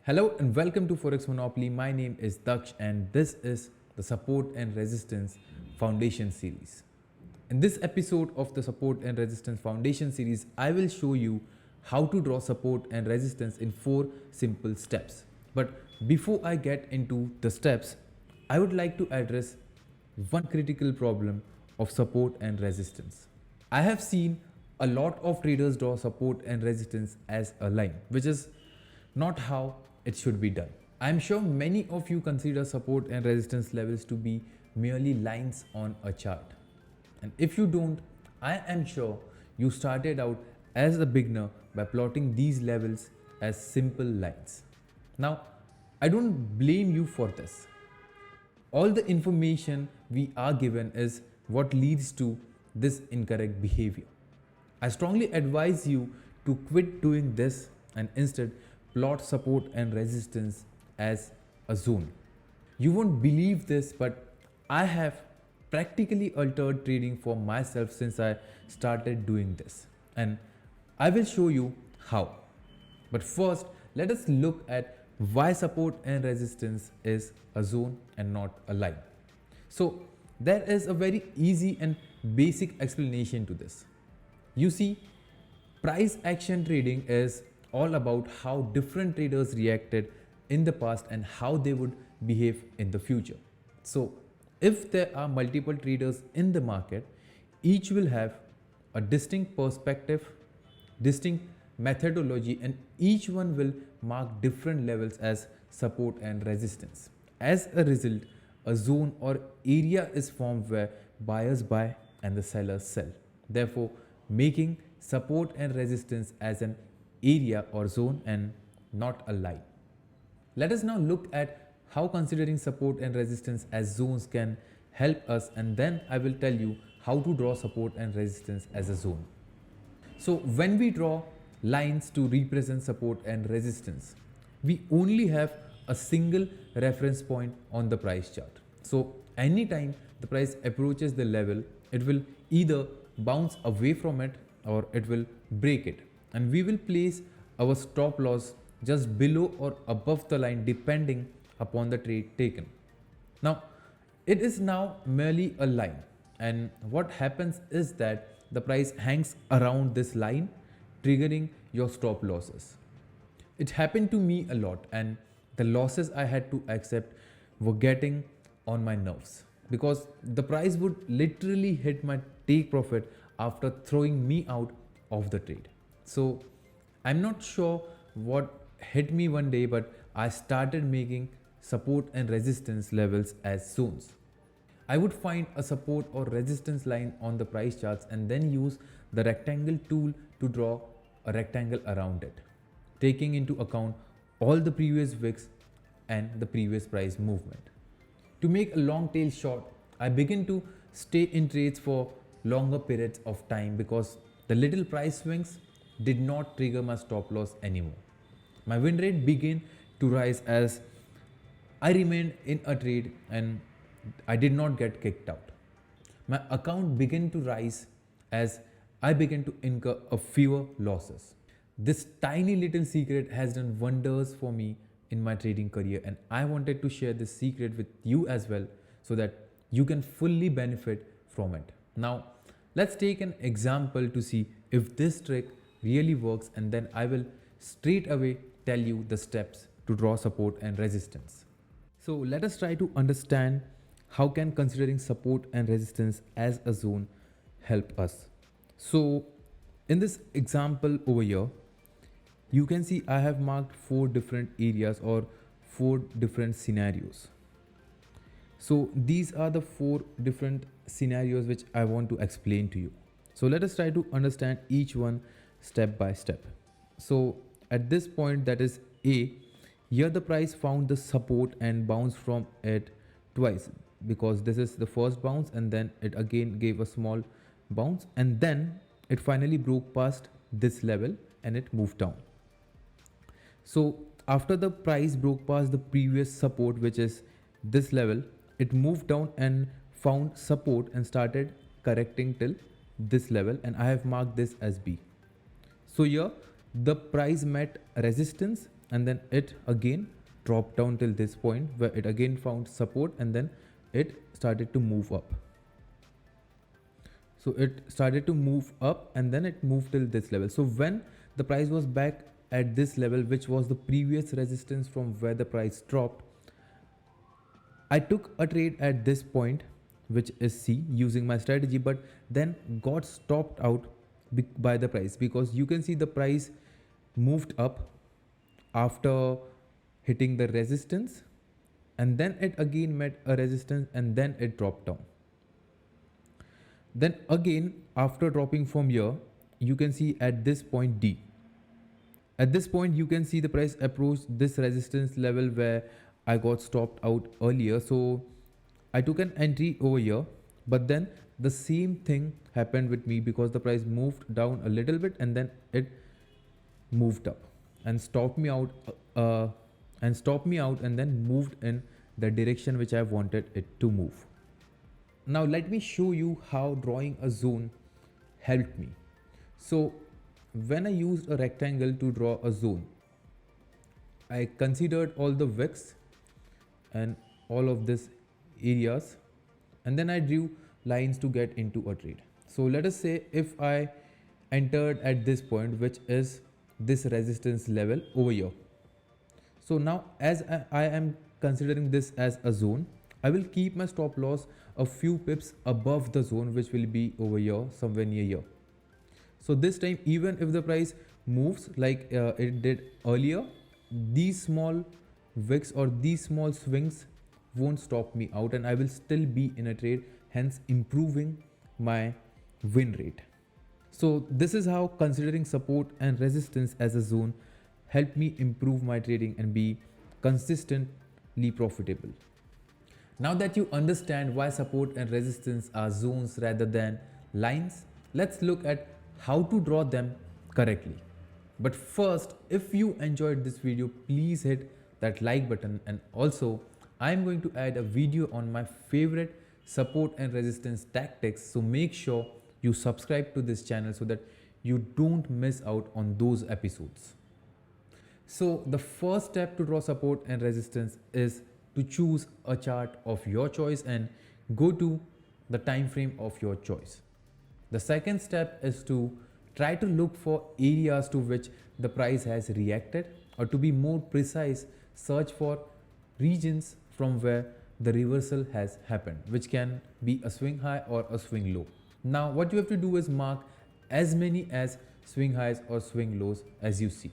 Hello and welcome to Forex Monopoly. My name is Daksh and this is the Support and Resistance Foundation series. In this episode of the Support and Resistance Foundation series, I will show you how to draw support and resistance in 4 simple steps. But before I get into the steps, I would like to address one critical problem of support and resistance. I have seen a lot of traders draw support and resistance as a line, which is not how it should be done. I am sure many of you consider support and resistance levels to be merely lines on a chart. And if you don't, I am sure you started out as a beginner by plotting these levels as simple lines. Now, I don't blame you for this. All the information we are given is what leads to this incorrect behavior. I strongly advise you to quit doing this and instead plot support and resistance as a zone. You won't believe this, but I have practically altered trading for myself since I started doing this, and I will show you how. But first, let us look at why support and resistance is a zone and not a line. So there is a very easy and basic explanation to this. You see, price action trading is all about how different traders reacted in the past and how they would behave in the future. So if there are multiple traders in the market, each will have a distinct perspective, distinct methodology, and each one will mark different levels as support and resistance. As a result, a zone or area is formed where buyers buy and the sellers sell, therefore making support and resistance as an area or zone and not a line. Let us now look at how considering support and resistance as zones can help us, and then I will tell you how to draw support and resistance as a zone. So when we draw lines to represent support and resistance, we only have a single reference point on the price chart. So anytime the price approaches the level, it will either bounce away from it or it will break it, and we will place our stop loss just below or above the line depending upon the trade taken. Now it is now merely a line, and what happens is that the price hangs around this line, triggering your stop losses. It happened to me a lot, and the losses I had to accept were getting on my nerves because the price would literally hit my take profit after throwing me out of the trade. So I'm not sure what hit me one day, but I started making support and resistance levels as zones. I would find a support or resistance line on the price charts and then use the rectangle tool to draw a rectangle around it, taking into account all the previous wicks and the previous price movement. To make a long tail short, I begin to stay in trades for longer periods of time because the little price swings did not trigger my stop loss anymore. My win rate began to rise as I remained in a trade and I did not get kicked out. My account began to rise as I began to incur a fewer losses. This tiny little secret has done wonders for me in my trading career, and I wanted to share this secret with you as well so that you can fully benefit from it. Now, let's take an example to see if this trick really works, and then I will straight away tell you the steps to draw support and resistance. So let us try to understand how can considering support and resistance as a zone help us. So in this example over here, you can see I have marked 4 different areas or 4 different scenarios. So these are the 4 different scenarios which I want to explain to you. So let us try to understand each one step by step. So at this point, that is A, here the price found the support and bounced from it twice because this is the first bounce and then it again gave a small bounce and then it finally broke past this level and it moved down. So after the price broke past the previous support, which is this level, it moved down and found support and started correcting till this level, and I have marked this as B. So here the price met resistance and then it again dropped down till this point where it again found support, and then it started to move up. So it started to move up and then it moved till this level. So when the price was back at this level, which was the previous resistance from where the price dropped, I took a trade at this point, which is C, using my strategy, but then got stopped out by the price, because you can see the price moved up after hitting the resistance, and then it again met a resistance, and then it dropped down. Then again, after dropping from here, you can see at this point D. At this point, you can see the price approach this resistance level where I got stopped out earlier. So I took an entry over here, but then the same thing happened with me, because the price moved down a little bit and then it moved up and stopped me out and then moved in the direction which I wanted it to move. Now let me show you how drawing a zone helped me. So when I used a rectangle to draw a zone, I considered all the wicks and all of these areas, and then I drew lines to get into a trade. So let us say if I entered at this point, which is this resistance level over here. So now as I am considering this as a zone, I will keep my stop loss a few pips above the zone, which will be over here, somewhere near here. So this time, even if the price moves like it did earlier, these small wicks or these small swings won't stop me out, and I will still be in a trade, hence improving my win rate. So this is how considering support and resistance as a zone helped me improve my trading and be consistently profitable. Now that you understand why support and resistance are zones rather than lines, let's look at how to draw them correctly. But first, if you enjoyed this video, please hit that like button, and also I'm going to add a video on my favorite support and resistance tactics, so make sure you subscribe to this channel so that you don't miss out on those episodes. So the first step to draw support and resistance is to choose a chart of your choice and go to the time frame of your choice. The second step is to try to look for areas to which the price has reacted, or to be more precise, search for regions from where the reversal has happened, which can be a swing high or a swing low. Now what you have to do is mark as many as swing highs or swing lows as you see.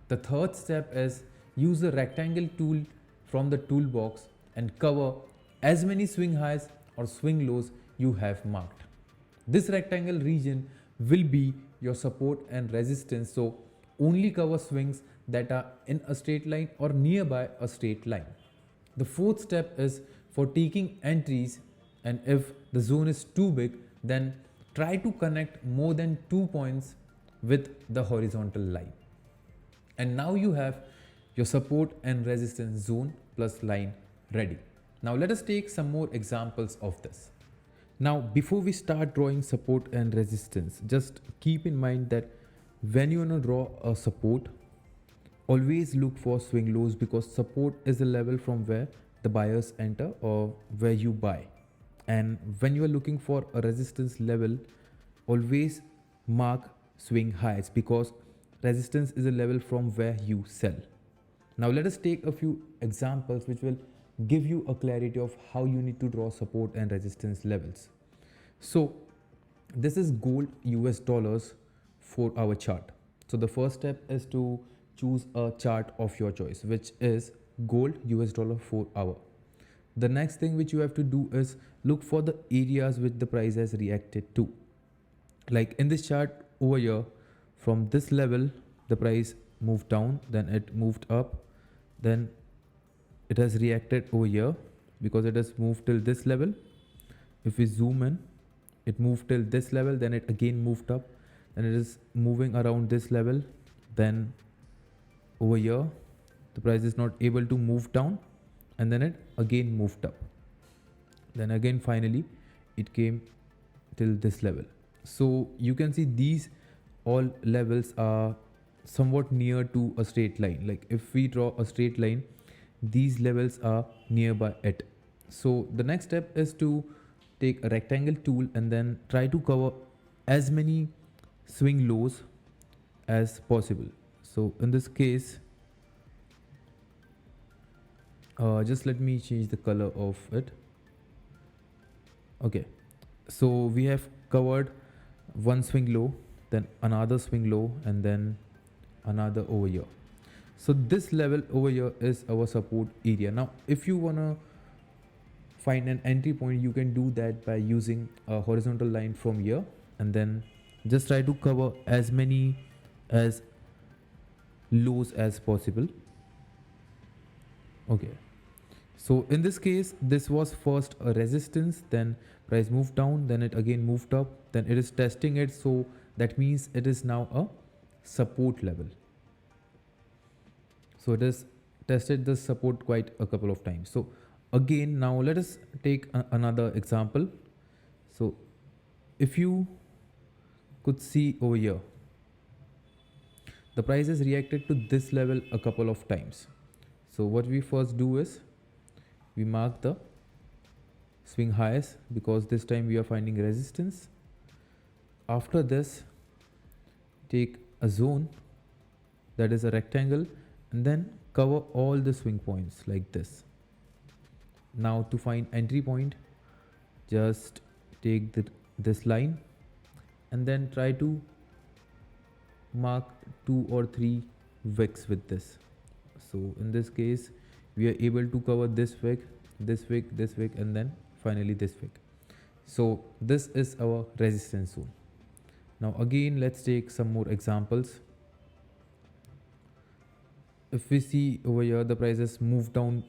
The third step is use the rectangle tool from the toolbox and cover as many swing highs or swing lows you have marked. This rectangle region will be your support and resistance, so only cover swings that are in a straight line or nearby a straight line. The fourth step is for taking entries, and if the zone is too big, then try to connect more than 2 points with the horizontal line. And now you have your support and resistance zone plus line ready. Now let us take some more examples of this. Now before we start drawing support and resistance, just keep in mind that when you want to draw a support, always look for swing lows, because support is the level from where the buyers enter or where you buy. And when you are looking for a resistance level, always mark swing highs, because resistance is a level from where you sell. Now let us take a few examples which will give you a clarity of how you need to draw support and resistance levels. So this is gold US dollars for our chart. So the first step is to choose a chart of your choice, which is gold US dollar 4 hour. The next thing which you have to do is look for the areas which the price has reacted to. Like in this chart over here, from this level the price moved down, then it moved up, then it has reacted over here because it has moved till this level. If we zoom in, it moved till this level, then it again moved up, and it is moving around this level. Then over here the price is not able to move down, and then it again moved up, then again finally it came till this level. So you can see these all levels are somewhat near to a straight line. Like if we draw a straight line, these levels are nearby it. So the next step is to take a rectangle tool and then try to cover as many swing lows as possible. So in this case, just let me change the color of it. Okay, so we have covered one swing low, then another swing low, and then another over here. So this level over here is our support area. Now if you wanna find an entry point, you can do that by using a horizontal line from here, and then just try to cover as many as lows as possible. Okay, so in this case, this was first a resistance, then price moved down, then it again moved up, then it is testing it, so that means it is now a support level. So it has tested the support quite a couple of times. So again, now let us take another example. So if you could see over here, the price has reacted to this level a couple of times. So what we first do is we mark the swing highs, because this time we are finding resistance. After this, take a zone that is a rectangle and then cover all the swing points like this. Now to find entry point, just take this line and then try to mark 2 or 3 wicks with this. So in this case, we are able to cover this wick, this wick, this wick, and then finally this wick. So this is our resistance zone. Now again, let's take some more examples. If we see over here, the price has moved down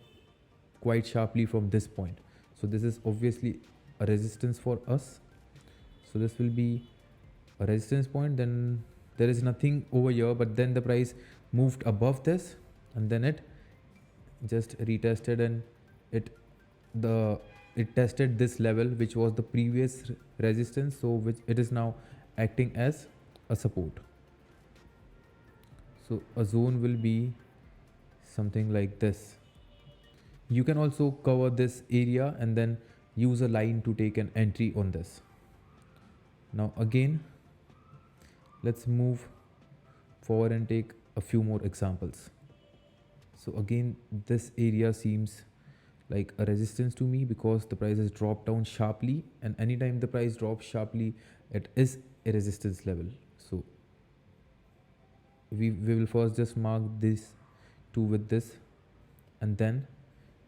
quite sharply from this point. So this is obviously a resistance for us. So this will be a resistance point. Then there is nothing over here, but then the price moved above this, and then it just retested, and it tested this level, which was the previous resistance, so which it is now acting as a support. So a zone will be something like this. You can also cover this area and then use a line to take an entry on this. Now again, let's move forward and take a few more examples. So again, this area seems like a resistance to me, because the price has dropped down sharply, and anytime the price drops sharply, it is a resistance level. So we will first just mark this 2 with this, and then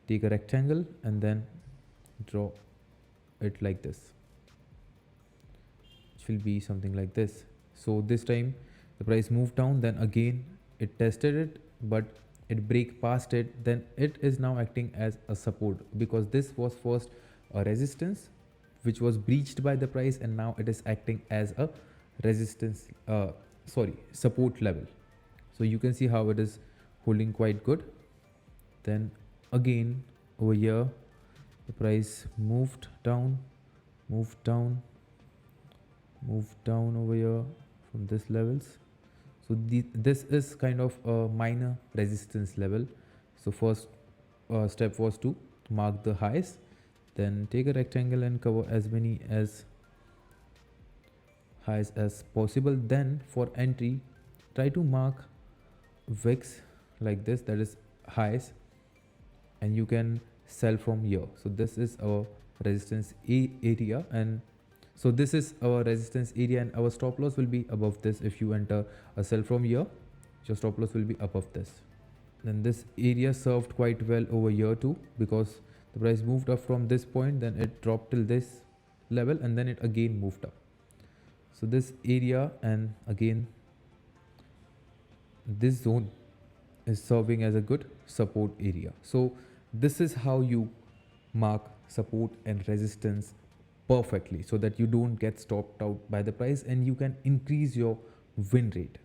take a rectangle and then draw it like this, which will be something like this. So this time the price moved down, then again it tested it, but it break past it, then it is now acting as a support, because this was first a resistance which was breached by the price, and now it is acting as a resistance support level. So you can see how it is holding quite good. Then again over here, the price moved down over here from this levels. So this is kind of a minor resistance level. So first step was to mark the highs, then take a rectangle and cover as many as highs as possible. Then for entry, try to mark wicks like this, that is highs, and you can sell from here. So this is our resistance area, and so this is our resistance area, and our stop loss will be above this. If you enter a sell from here, your stop loss will be above this. Then this area served quite well over here too, because the price moved up from this point, then it dropped till this level, and then it again moved up. So this area, and again this zone is serving as a good support area. So this is how you mark support and resistance perfectly, so that you don't get stopped out by the price and you can increase your win rate.